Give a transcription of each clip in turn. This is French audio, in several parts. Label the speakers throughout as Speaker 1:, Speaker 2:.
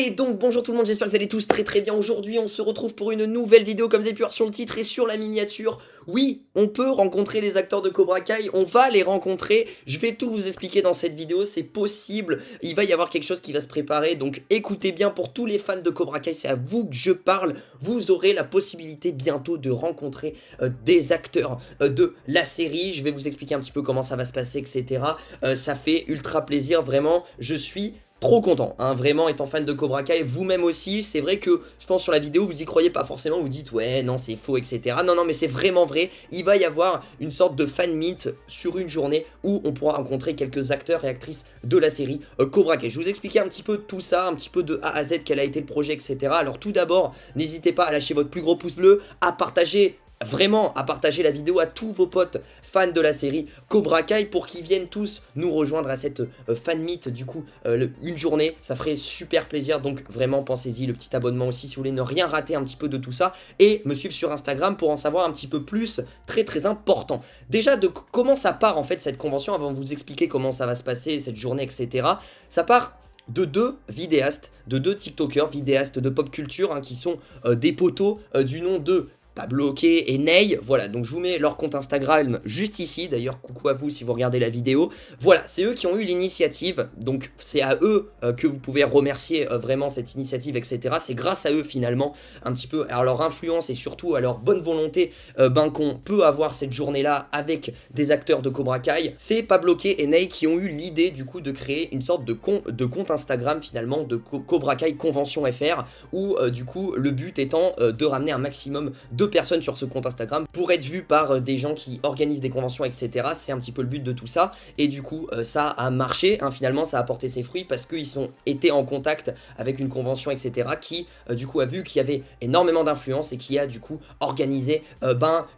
Speaker 1: Et donc bonjour tout le monde, j'espère que vous allez tous très bien. Aujourd'hui on se retrouve pour une nouvelle vidéo comme vous avez pu voir sur le titre et sur la miniature. Oui, on peut rencontrer les acteurs de Cobra Kai, on va les rencontrer. Je vais tout vous expliquer dans cette vidéo, c'est possible. Il va y avoir quelque chose qui va se préparer, donc écoutez bien, pour tous les fans de Cobra Kai, c'est à vous que je parle. Vous aurez la possibilité bientôt de rencontrer des acteurs de la série. Je vais vous expliquer un petit peu comment ça va se passer, etc. Ça fait ultra plaisir, vraiment, je suis trop content, hein, vraiment, étant fan de Cobra Kai, vous-même aussi. C'est vrai que je pense sur la vidéo vous y croyez pas forcément, vous dites ouais non c'est faux, etc. Non mais c'est vraiment vrai, il va y avoir une sorte de fan meet sur une journée où on pourra rencontrer quelques acteurs et actrices de la série Cobra Kai. Je vais vous expliquer un petit peu tout ça, un petit peu de A à Z, quel a été le projet, etc. Alors tout d'abord, n'hésitez pas à lâcher votre plus gros pouce bleu, à partager, vraiment à partager la vidéo à tous vos potes fans de la série Cobra Kai pour qu'ils viennent tous nous rejoindre à cette fan meet, du coup une journée, ça ferait super plaisir. Donc vraiment pensez-y, le petit abonnement aussi si vous voulez ne rien rater un petit peu de tout ça, et me suivre sur Instagram pour en savoir un petit peu plus, très important. Déjà de comment ça part en fait cette convention, avant de vous expliquer comment ça va se passer cette journée, etc. Ça part de deux vidéastes, de deux tiktokers, vidéastes de pop culture, hein, qui sont des potos du nom de Pabloqué et Ney. Voilà, donc je vous mets leur compte Instagram juste ici. D'ailleurs, coucou à vous si vous regardez la vidéo. Voilà, c'est eux qui ont eu l'initiative. Donc c'est à eux que vous pouvez remercier vraiment cette initiative, etc. C'est grâce à eux finalement, un petit peu à leur influence et surtout à leur bonne volonté qu'on peut avoir cette journée-là avec des acteurs de Cobra Kai. C'est Pabloqué et Ney qui ont eu l'idée du coup de créer une sorte de compte Instagram finalement de Cobra Kai Convention FR, où du coup le but étant de ramener un maximum de personnes sur ce compte Instagram pour être vu par des gens qui organisent des conventions, etc. C'est un petit peu le but de tout ça, et du coup ça a marché, hein, finalement ça a porté ses fruits parce qu'ils ont été en contact avec une convention, etc. qui du coup a vu qu'il y avait énormément d'influence et qui a du coup organisé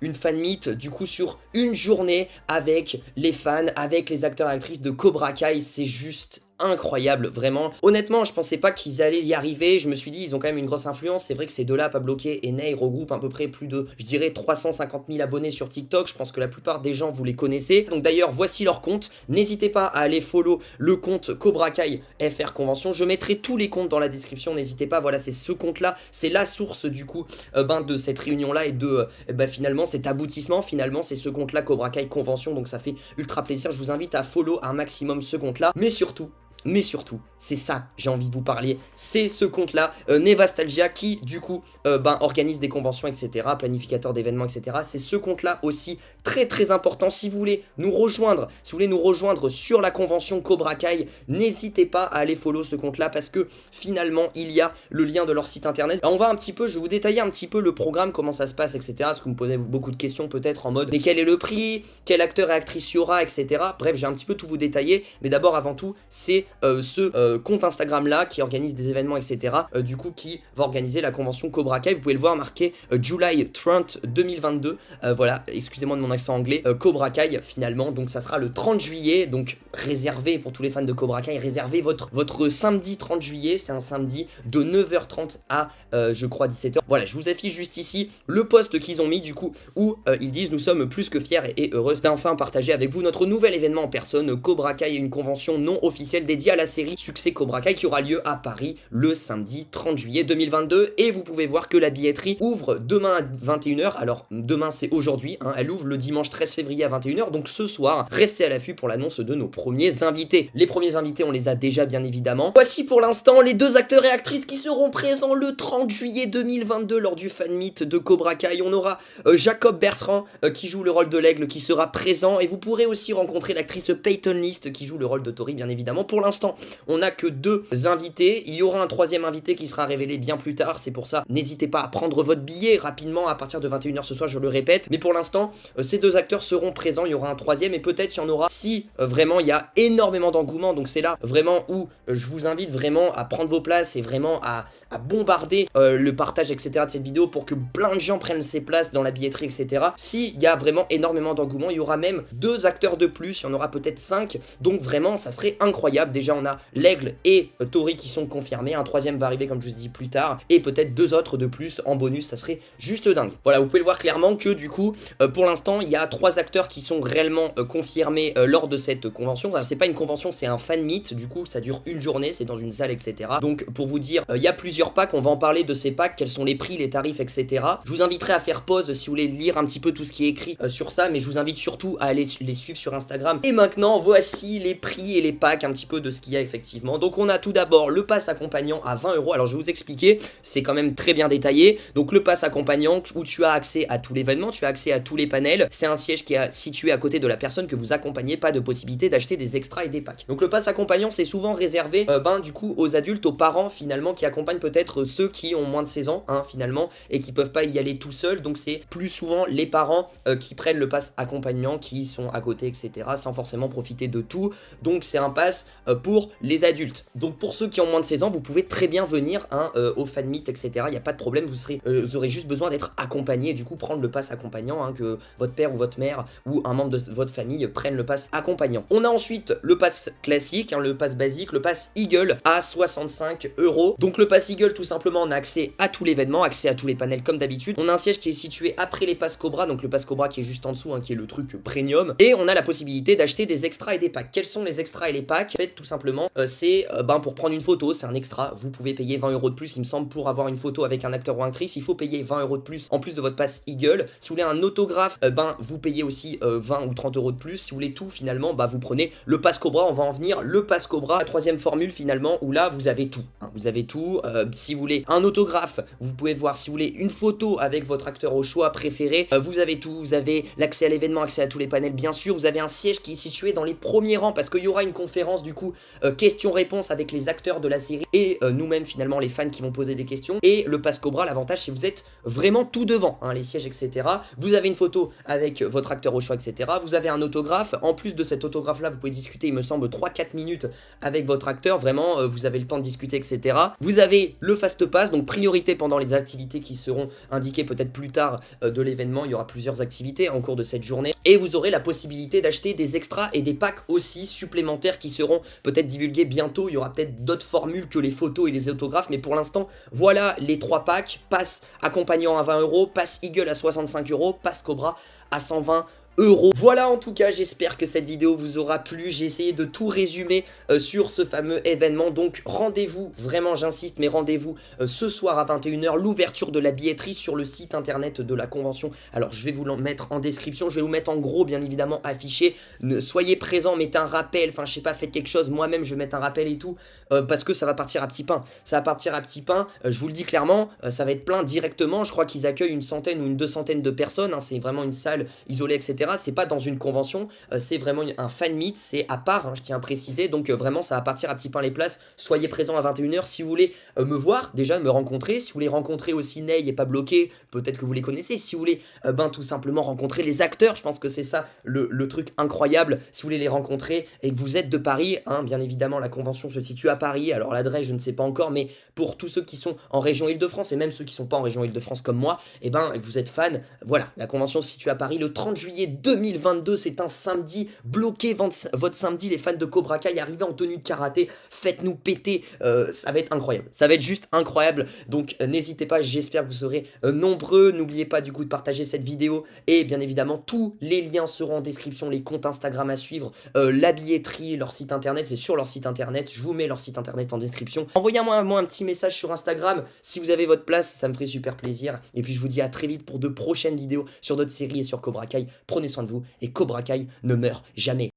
Speaker 1: une fan meet du coup sur une journée avec les fans, avec les acteurs et actrices de Cobra Kai. C'est juste incroyable, vraiment. Honnêtement, je pensais pas qu'ils allaient y arriver. Je me suis dit, ils ont quand même une grosse influence. C'est vrai que ces deux-là, Pabloqué et Ney, regroupent à peu près plus de, je dirais, 350 000 abonnés sur TikTok. Je pense que la plupart des gens, vous les connaissez. Donc d'ailleurs, voici leur compte. N'hésitez pas à aller follow le compte Cobra Kai FR Convention. Je mettrai tous les comptes dans la description. N'hésitez pas. Voilà, c'est ce compte-là. C'est la source, du coup, de cette réunion-là et de, finalement, cet aboutissement. Finalement, c'est ce compte-là, Cobra Kai Convention. Donc ça fait ultra plaisir. Je vous invite à follow un maximum ce compte-là. Mais surtout, c'est ça, j'ai envie de vous parler, c'est ce compte-là, Nevastalgia, qui du coup organise des conventions, etc., planificateur d'événements, etc. C'est ce compte-là aussi très important. Si vous voulez nous rejoindre, sur la convention Cobra Kai, n'hésitez pas à aller follow ce compte-là parce que finalement, il y a le lien de leur site internet. Alors, on va un petit peu, je vais vous détailler un petit peu le programme, comment ça se passe, etc. Parce que vous me posez beaucoup de questions peut-être en mode, mais quel est le prix, quel acteur et actrice il y aura, etc. Bref, j'ai un petit peu tout vous détailler, mais d'abord, avant tout, c'est ce compte Instagram là qui organise des événements, etc. Du coup qui va organiser la convention Cobra Kai. Vous pouvez le voir marqué July 30 2022, voilà, excusez-moi de mon accent anglais, Cobra Kai finalement. Donc ça sera le 30 juillet, donc réservez pour tous les fans de Cobra Kai, réservez votre samedi 30 juillet, c'est un samedi de 9h30 à je crois 17h. Voilà, je vous affiche juste ici le post qu'ils ont mis du coup où ils disent: nous sommes plus que fiers et heureux d'enfin partager avec vous notre nouvel événement en personne, Cobra Kai, une convention non officielle dédiée à la série Succès Cobra Kai qui aura lieu à Paris le samedi 30 juillet 2022. Et vous pouvez voir que la billetterie ouvre demain à 21h. Alors demain c'est aujourd'hui, hein, elle ouvre le dimanche 13 février à 21h. Donc ce soir, restez à l'affût pour l'annonce de nos premiers invités. Les premiers invités, on les a déjà bien évidemment. Voici pour l'instant les deux acteurs et actrices qui seront présents le 30 juillet 2022 lors du fan meet de Cobra Kai. On aura Jacob Bertrand qui joue le rôle de l'aigle qui sera présent, et vous pourrez aussi rencontrer l'actrice Peyton List qui joue le rôle de Tori bien évidemment. Pour l'instant, on n'a que deux invités. Il y aura un troisième invité qui sera révélé bien plus tard. C'est pour ça, n'hésitez pas à prendre votre billet rapidement à partir de 21h ce soir, je le répète. Mais pour l'instant, ces deux acteurs seront présents. Il y aura un troisième et peut-être il y en aura si vraiment il y a énormément d'engouement. Donc c'est là vraiment où je vous invite vraiment à prendre vos places et vraiment à bombarder le partage, etc. de cette vidéo pour que plein de gens prennent ces places dans la billetterie, etc. S'il y a vraiment énormément d'engouement, il y aura même deux acteurs de plus. Il y en aura peut-être 5. Donc vraiment, ça serait incroyable. déjà on a l'Aigle et Tori qui sont confirmés, un troisième va arriver comme je vous dis plus tard, et peut-être 2 autres de plus en bonus, ça serait juste dingue. Voilà, vous pouvez le voir clairement que du coup, pour l'instant, il y a 3 acteurs qui sont réellement confirmés lors de cette convention. Enfin, c'est pas une convention, c'est un fan meet, du coup ça dure une journée, c'est dans une salle, etc. Donc pour vous dire, il y a plusieurs packs, on va en parler de ces packs, quels sont les prix, les tarifs, etc. Je vous inviterai à faire pause si vous voulez lire un petit peu tout ce qui est écrit sur ça, mais je vous invite surtout à aller les suivre sur Instagram. Et maintenant, voici les prix et les packs un petit peu de ce qu'il y a effectivement. Donc on a tout d'abord le pass accompagnant à 20 €. Alors je vais vous expliquer, c'est quand même très bien détaillé. Donc le pass accompagnant où tu as accès à tout l'événement, tu as accès à tous les panels. C'est un siège qui est situé à côté de la personne que vous accompagnez, pas de possibilité d'acheter des extras et des packs. Donc le pass accompagnant, c'est souvent réservé du coup aux adultes, aux parents finalement qui accompagnent peut-être ceux qui ont moins de 16 ans finalement et qui peuvent pas y aller tout seuls. Donc c'est plus souvent les parents qui prennent le pass accompagnant, qui sont à côté, etc. sans forcément profiter de tout. Donc c'est un pass pour les adultes. Donc pour ceux qui ont moins de 16 ans, vous pouvez très bien venir au fan meet, etc. Il n'y a pas de problème, vous aurez juste besoin d'être accompagné et du coup prendre le pass accompagnant, que votre père ou votre mère ou un membre de votre famille prenne le pass accompagnant. On a ensuite le pass classique, le pass basique, le pass Eagle à 65 €. Donc le pass Eagle, tout simplement, on a accès à tout l'événement, accès à tous les panels comme d'habitude. On a un siège qui est situé après les passes Cobra, donc le pass Cobra qui est juste en dessous, qui est le truc premium. Et on a la possibilité d'acheter des extras et des packs. Quels sont les extras et les packs? En fait, tout simplement, c'est pour prendre une photo, c'est un extra. Vous pouvez payer 20 € de plus, il me semble, pour avoir une photo avec un acteur ou actrice. Il faut payer 20 € de plus en plus de votre pass Eagle. Si vous voulez un autographe, vous payez aussi 20 ou 30 € de plus. Si vous voulez tout, finalement, vous prenez le pass Cobra. On va en venir. Le pass Cobra, la troisième formule finalement, où là, vous avez tout. Vous avez tout. Si vous voulez un autographe, vous pouvez voir. Si vous voulez une photo avec votre acteur au choix préféré, vous avez tout. Vous avez l'accès à l'événement, accès à tous les panels, bien sûr. Vous avez un siège qui est situé dans les premiers rangs parce qu'il y aura une conférence, du coup, questions-réponses avec les acteurs de la série et nous-mêmes, finalement, les fans qui vont poser des questions. Et le pass Cobra, l'avantage, c'est que vous êtes vraiment tout devant, les sièges, etc. Vous avez une photo avec votre acteur au choix, etc. Vous avez un autographe. En plus de cet autographe-là, vous pouvez discuter, il me semble, 3-4 minutes avec votre acteur. Vraiment, vous avez le temps de discuter, etc. Vous avez le fast pass, donc priorité pendant les activités qui seront indiquées peut-être plus tard de l'événement. Il y aura plusieurs activités en cours de cette journée. Et vous aurez la possibilité d'acheter des extras et des packs aussi supplémentaires qui seront peut-être divulgués bientôt. Il y aura peut-être d'autres formules que les photos et les autographes. Mais pour l'instant, voilà les 3 packs. Pass accompagnant à 20 €, pass Eagle à 65 €, pass Cobra à 120 €. Voilà, en tout cas, j'espère que cette vidéo vous aura plu. J'ai essayé de tout résumer sur ce fameux événement. Donc rendez-vous, vraiment j'insiste, mais rendez-vous ce soir à 21 h, l'ouverture de la billetterie sur le site internet de la convention. Alors je vais vous le mettre en description, je vais vous mettre en gros bien évidemment affiché. Soyez présents, mettez un rappel, enfin je sais pas, faites quelque chose. Moi-même je vais mettre un rappel et tout, parce que ça va partir à petit pain. Ça va partir à petit pain, je vous le dis clairement, ça va être plein directement. Je crois qu'ils accueillent une centaine ou une 200aine de personnes, c'est vraiment une salle isolée, etc. C'est pas dans une convention, c'est vraiment un fan meet, c'est à part, je tiens à préciser. Donc vraiment ça va partir à petit pain les places. Soyez présents à 21 h si vous voulez me voir, déjà me rencontrer. Si vous voulez rencontrer aussi Ney et pas bloqué, peut-être que vous les connaissez. Si vous voulez tout simplement rencontrer les acteurs, je pense que c'est ça le truc incroyable. Si vous voulez les rencontrer et que vous êtes de Paris, bien évidemment la convention se situe à Paris. Alors l'adresse je ne sais pas encore, mais pour tous ceux qui sont en région Île-de-France et même ceux qui sont pas en région Île-de-France comme moi, et que vous êtes fan, voilà, la convention se situe à Paris le 30 juillet 2022, c'est un samedi. Bloquez votre samedi, les fans de Cobra Kai, arrivez en tenue de karaté, faites-nous péter, ça va être incroyable, ça va être juste incroyable. Donc n'hésitez pas, j'espère que vous serez nombreux. N'oubliez pas du coup de partager cette vidéo et bien évidemment tous les liens seront en description, les comptes Instagram à suivre, la billetterie, leur site internet, c'est sur leur site internet, je vous mets leur site internet en description. Envoyez-moi un petit message sur Instagram si vous avez votre place, ça me ferait super plaisir. Et puis je vous dis à très vite pour de prochaines vidéos sur d'autres séries et sur Cobra Kai. Prenez soin de vous et Cobra Kai ne meurt jamais.